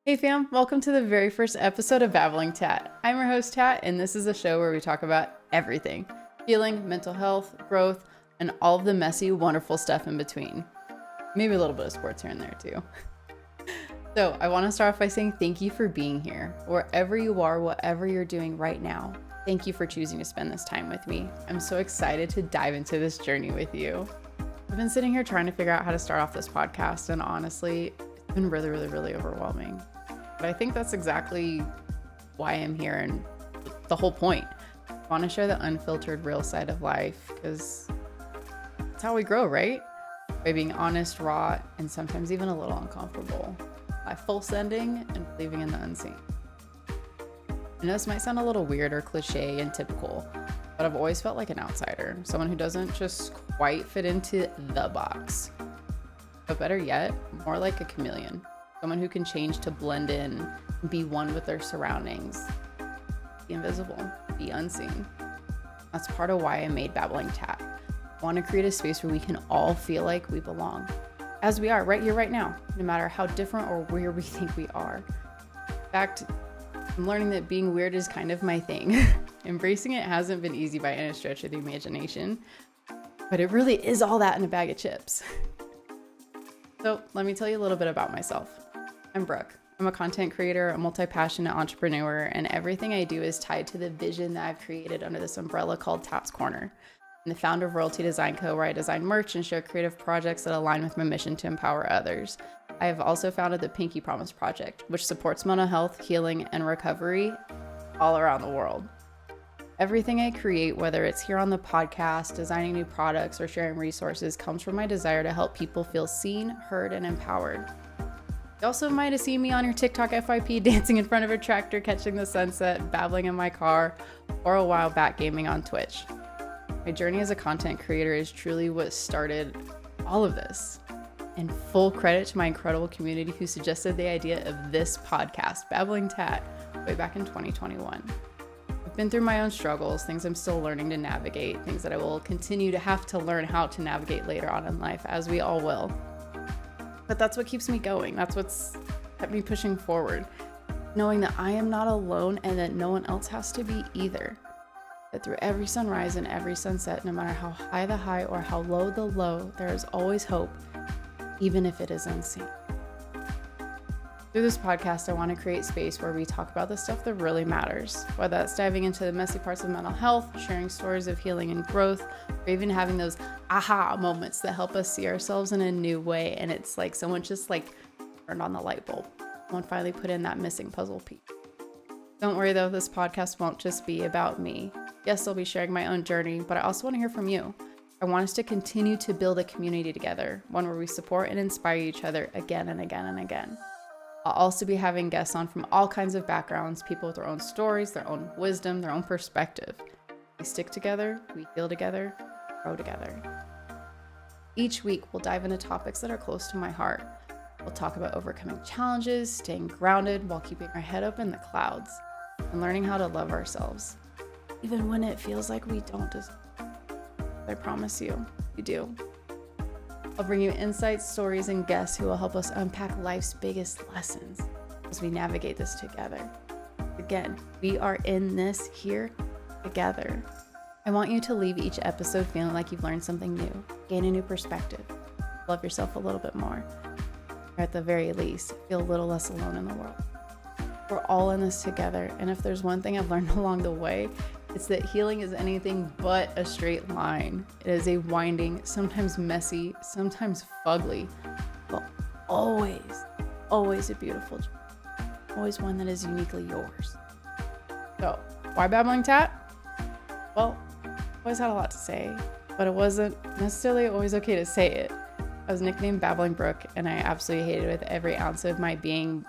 Hey fam, welcome to the very first episode of Babbling Tat. I'm your host Tat, and this is a show where we talk about everything. Healing, mental health, growth, and all of the messy, wonderful stuff in between. Maybe a little bit of sports here and there too. So I want to start off by saying thank you for being here. Wherever you are, whatever you're doing right now, thank you for choosing to spend this time with me. I'm so excited to dive into this journey with you. I've been sitting here trying to figure out how to start off this podcast, and honestly, it's been really overwhelming. But I think that's exactly why I'm here and the whole point. I want to share the unfiltered, real side of life because that's how we grow, right? By being honest, raw, and sometimes even a little uncomfortable. By full sending and believing in the unseen. I know this might sound a little weird or cliche and typical, but I've always felt like an outsider, someone who doesn't just quite fit into the box. But better yet, more like a chameleon. Someone who can change to blend in and be one with their surroundings. Be invisible, be unseen. That's part of why I made Babbling Tat. I want to create a space where we can all feel like we belong. As we are right here, right now, no matter how different or weird we think we are. In fact, I'm learning that being weird is kind of my thing. Embracing it hasn't been easy by any stretch of the imagination, but it really is all that in a bag of chips. So let me tell you a little bit about myself. I'm Brooke. I'm a content creator, a multi-passionate entrepreneur, and everything I do is tied to the vision that I've created under this umbrella called Tat's Corner. I'm the founder of Royalty Design Co., where I design merch and share creative projects that align with my mission to empower others. I have also founded the Pinky Promise Project, which supports mental health, healing, and recovery all around the world. Everything I create, whether it's here on the podcast, designing new products, or sharing resources, comes from my desire to help people feel seen, heard, and empowered. You also might have seen me on your TikTok FYP dancing in front of a tractor, catching the sunset, babbling in my car, or a while back gaming on Twitch. My journey as a content creator is truly what started all of this. And full credit to my incredible community who suggested the idea of this podcast, Babbling Tat, way back in 2021. I've been through my own struggles, things I'm still learning to navigate, things that I will continue to have to learn how to navigate later on in life, as we all will. But that's what keeps me going. That's what's kept me pushing forward. Knowing that I am not alone and that no one else has to be either. That through every sunrise and every sunset, no matter how high the high or how low the low, there is always hope, even if it is unseen. Through this podcast, I want to create space where we talk about the stuff that really matters, whether that's diving into the messy parts of mental health, sharing stories of healing and growth, or even having those aha moments that help us see ourselves in a new way. And it's like someone just turned on the light bulb. Someone finally put in that missing puzzle piece. Don't worry though, this podcast won't just be about me. Yes, I'll be sharing my own journey, but I also want to hear from you. I want us to continue to build a community together, one where we support and inspire each other again and again and again. I'll also be having guests on from all kinds of backgrounds, people with their own stories, their own wisdom, their own perspective. We stick together, we heal together, grow together. Each week, we'll dive into topics that are close to my heart. We'll talk about overcoming challenges, staying grounded while keeping our head up in the clouds, and learning how to love ourselves, even when it feels like we don't deserve it. I promise you, we do. I'll bring you insights, stories, and guests who will help us unpack life's biggest lessons as we navigate this together. Again, we are in this here together. I want you to leave each episode feeling like you've learned something new, gain a new perspective, love yourself a little bit more, or at the very least, feel a little less alone in the world. We're all in this together, and if there's one thing I've learned along the way, it's that healing is anything but a straight line. It is a winding, sometimes messy, sometimes fugly, but always a beautiful journey. Always one that is uniquely yours. So, why Babbling Tat? Well, I always had a lot to say, but it wasn't necessarily always okay to say it. I was nicknamed Babbling Brooke, and I absolutely hated it with every ounce of my being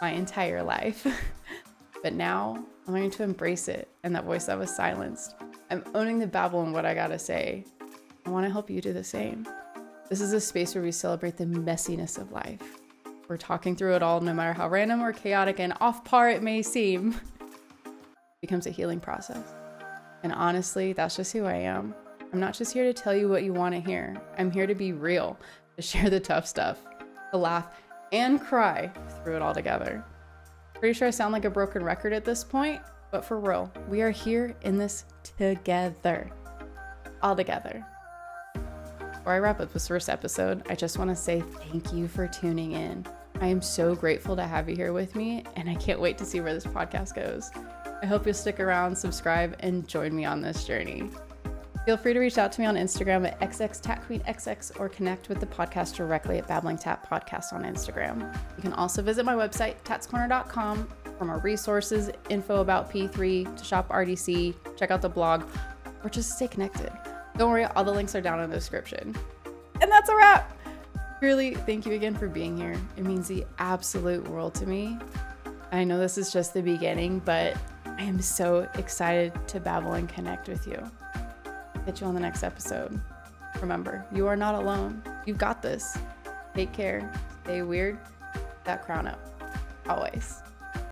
my entire life. But now I'm learning to embrace it and that voice that was silenced. I'm owning the babble and what I gotta say. I want to help you do the same. This is a space where we celebrate the messiness of life. We're talking through it all, no matter how random or chaotic and off par it may seem. It becomes a healing process. And honestly, that's just who I am. I'm not just here to tell you what you want to hear. I'm here to be real, to share the tough stuff, to laugh, and cry through it all together. Pretty sure I sound like a broken record at this point, but for real, we are here in this together, all together. Before I wrap up this first episode, I just want to say thank you for tuning in. I am so grateful to have you here with me, and I can't wait to see where this podcast goes. I hope you'll stick around, subscribe, and join me on this journey. Feel free to reach out to me on Instagram at xxtatqueenxx or connect with the podcast directly at Babbling Tat Podcast on Instagram. You can also visit my website, tatscorner.com, for more resources, info about P3, to shop RDC, check out the blog, or just stay connected. Don't worry, all the links are down in the description. And that's a wrap! Really, thank you again for being here. It means the absolute world to me. I know this is just the beginning, but I am so excited to babble and connect with you. Get you on the next episode. Remember, you are not alone. You've got this. Take care. Stay weird. That crown up. Always.